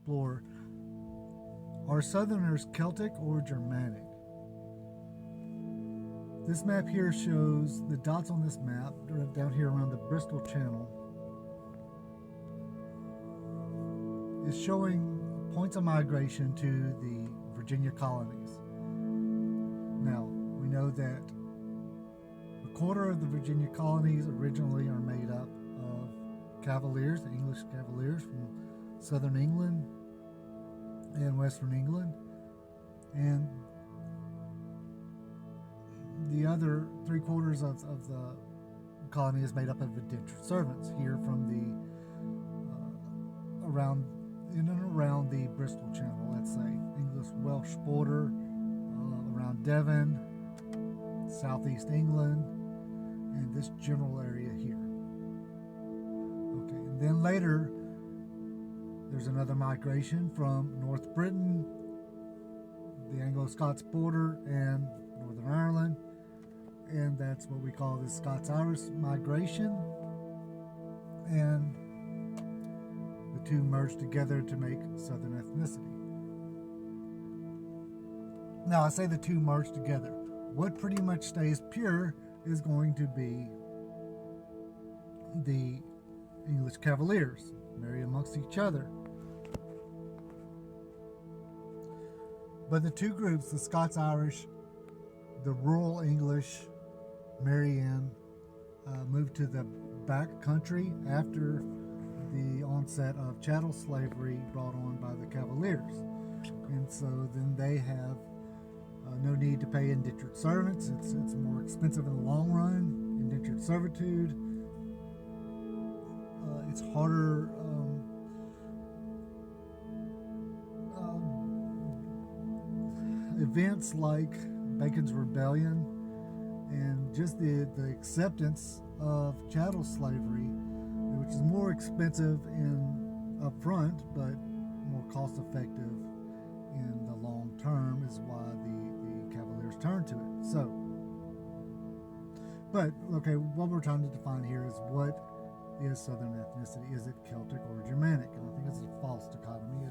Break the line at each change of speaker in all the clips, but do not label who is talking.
explore, are Southerners Celtic or Germanic? This map here shows the dots on this map down here around the Bristol Channel is showing points of migration to the Virginia colonies. Now, we know that a quarter of the Virginia colonies originally are made up of Cavaliers, the English Cavaliers from southern England and western England, and the other 3/4 of the colony is made up of indentured servants here from the around in and around the Bristol Channel, let's say English Welsh border, around Devon, southeast England, and this general area here. Okay, and then later there's another migration from North Britain, the Anglo-Scots border, and Northern Ireland, and that's what we call the Scots-Irish migration, and the two merge together to make Southern ethnicity. Now, I say the two merge together. What pretty much stays pure is going to be the English Cavaliers, marry amongst each other. But the two groups, the Scots-Irish, the rural English, marry in, move to the back country after the onset of chattel slavery brought on by the Cavaliers. And so then they have no need to pay indentured servants. It's more expensive in the long run, indentured servitude. It's harder. Events like Bacon's Rebellion and just the acceptance of chattel slavery, which is more expensive in upfront but more cost effective in the long term, is why the Cavaliers turned to it. So, but okay, what we're trying to define here is what is Southern ethnicity. Is it Celtic or Germanic? And I think it's a false dichotomy.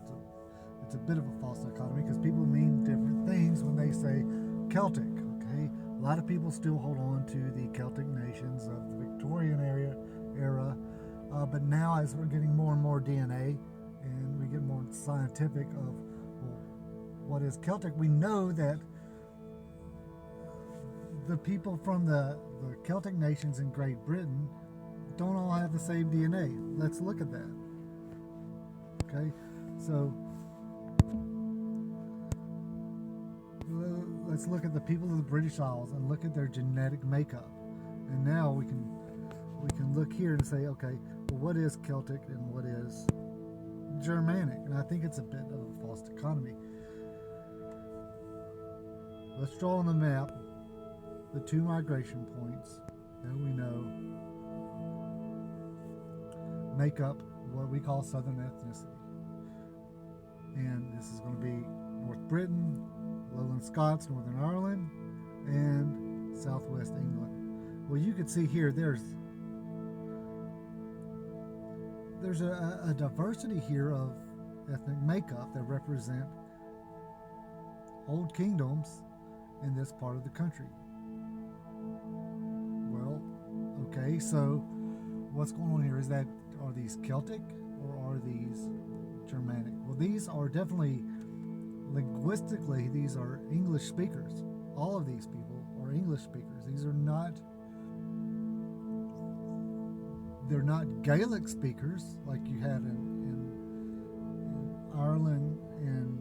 It's a bit of a false dichotomy because people mean different things when they say Celtic. Okay, a lot of people still hold on to the Celtic nations of the Victorian era, but now as we're getting more and more DNA and we get more scientific of what is Celtic, we know that the people from the Celtic nations in Great Britain don't all have the same DNA. Let's look at that. Okay, so let's look at the people of the British Isles and look at their genetic makeup. And now we can look here and say, okay, well, what is Celtic and what is Germanic? And I think it's a bit of a false dichotomy. Let's draw on the map the two migration points that we know make up what we call Southern ethnicity. And this is going to be North Britain, Lowland Scots, Northern Ireland, and Southwest England. Well, you can see here there's a diversity here of ethnic makeup that represent old kingdoms in this part of the country. Well, okay, so what's going on here is that, are these Celtic or are these Germanic? Well, these are definitely, linguistically, these are English speakers. All of these people are English speakers. These are not, they're not Gaelic speakers like you had in Ireland and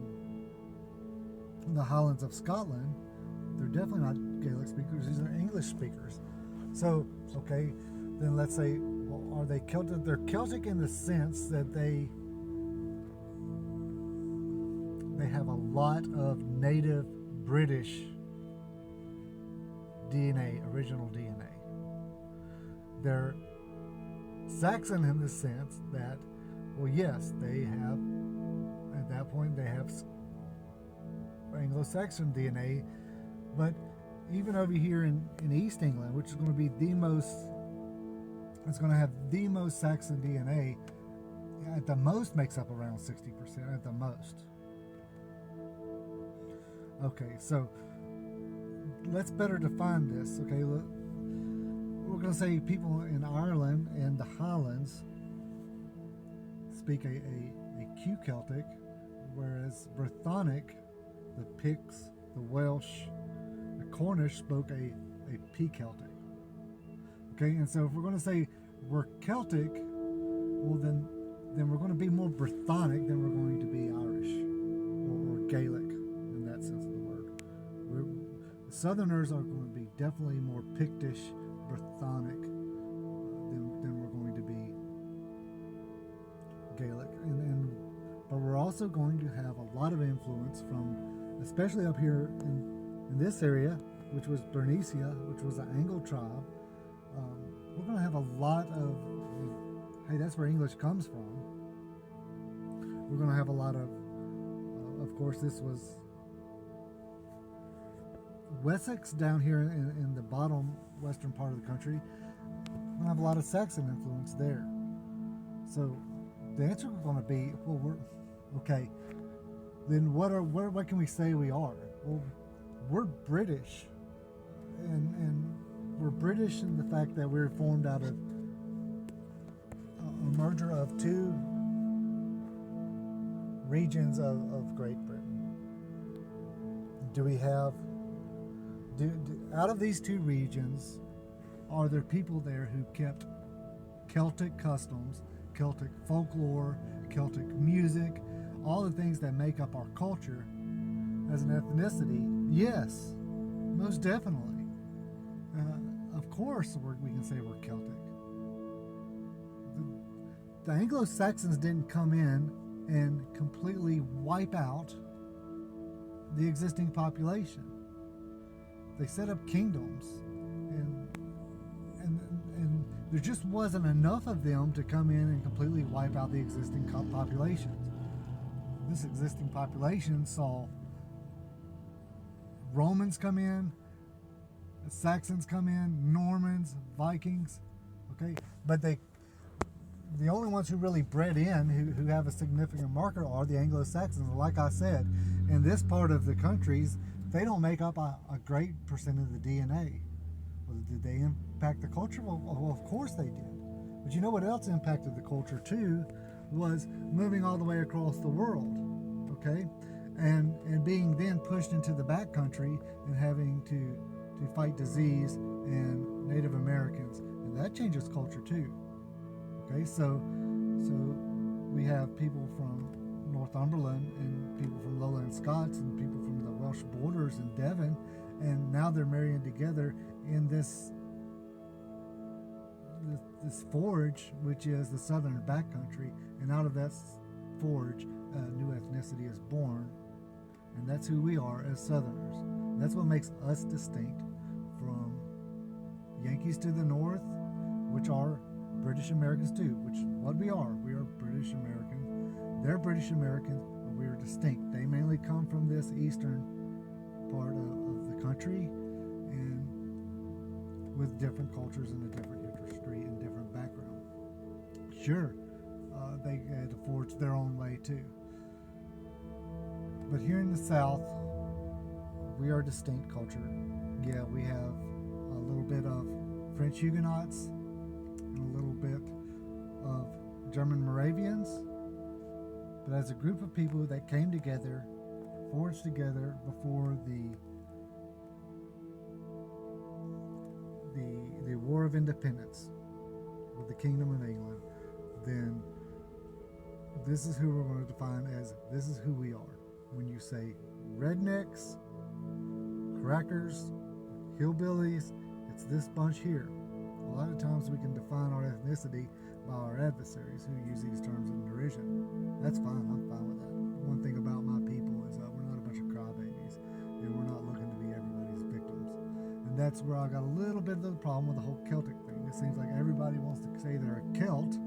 the Highlands of Scotland. They're definitely not Gaelic speakers. These are English speakers. So, okay, then let's say, well, are they Celtic? They're Celtic in the sense that they have a lot of native British DNA, original DNA. They're Saxon in the sense that, well, yes, they have, at that point, they have Anglo-Saxon DNA, but even over here in East England, which is going to be it's going to have the most Saxon DNA, at the most makes up around 60%, at the most. Okay, so let's better define this. Okay, we're going to say people in Ireland and the Highlands speak a Q Celtic, whereas Brythonic, the Picts, the Welsh, the Cornish spoke a P Celtic. Okay, and so if we're going to say we're Celtic, well then we're going to be more Brythonic than we're going to be Irish or Gaelic in that sense of the word. The Southerners are going to be definitely more Pictish, Brythonic than we're going to be Gaelic, but we're also going to have a lot of influence from, especially up here in this area, which was Bernicia, which was an Anglo tribe. We're going to have a lot of, hey, that's where English comes from. We're going to have a lot of course, this was Wessex down here in the bottom western part of the country. We're going to have a lot of Saxon influence there. So the answer is going to be, well, okay, then what can we say we are? Well, we're British, and we're British in the fact that we're formed out of a merger of two regions of Great Britain. Do we have, out of these two regions, are there people there who kept Celtic customs, Celtic folklore, Celtic music, all the things that make up our culture as an ethnicity? Yes, most definitely. Of course we can say we're Celtic. The Anglo-Saxons didn't come in and completely wipe out the existing population. They set up kingdoms, and there just wasn't enough of them to come in and completely wipe out the existing populations. This existing population saw Romans come in, Saxons come in, Normans, Vikings, okay? But the only ones who really bred in, who have a significant marker, are the Anglo-Saxons. Like I said, in this part of the countries, they don't make up a great percent of the DNA. Well, did they impact the culture? Well, of course they did. But you know what else impacted the culture too? Was moving all the way across the world, okay? And being then pushed into the backcountry and having to fight disease and Native Americans. And that changes culture too. Okay, so we have people from Northumberland and people from Lowland Scots and people from the Welsh borders and Devon, and now they're marrying together in this forge, which is the southern backcountry, and out of that forge, a new ethnicity is born, and that's who we are as Southerners. That's what makes us distinct from Yankees to the north, which are British Americans too, which what we are. We are British Americans. They're British Americans, but we are distinct. They mainly come from this eastern part of the country, and with different cultures and a different history and different background. Sure, they had to forge their own way too. But here in the South, we are a distinct culture. Yeah, we have a little bit of French Huguenots and a little bit of German Moravians, but as a group of people that came together, forged together before the War of Independence with the Kingdom of England, then this is who we're going to define as, this is who we are. When you say rednecks, crackers, hillbillies, it's this bunch here. A lot of times we can define our ethnicity by our adversaries who use these terms in derision. That's fine, I'm fine with that. One thing about my people is that we're not a bunch of crybabies, and we're not looking to be everybody's victims. And that's where I got a little bit of the problem with the whole Celtic thing. It seems like everybody wants to say they're a Celt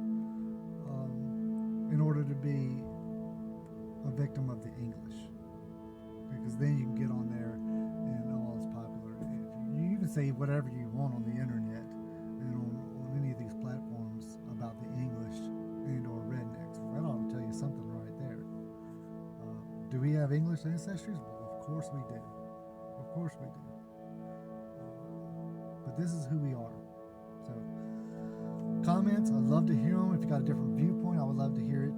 in order to be a victim of the English. Because then you can get on there and it's popular. You can say whatever you want on the internet and on any of these platforms about the English and or rednecks. Do we have English ancestries? Well, of course we do. Of course we do. But this is who we are. So, comments, I'd love to hear them. If you got a different viewpoint, I would love to hear it.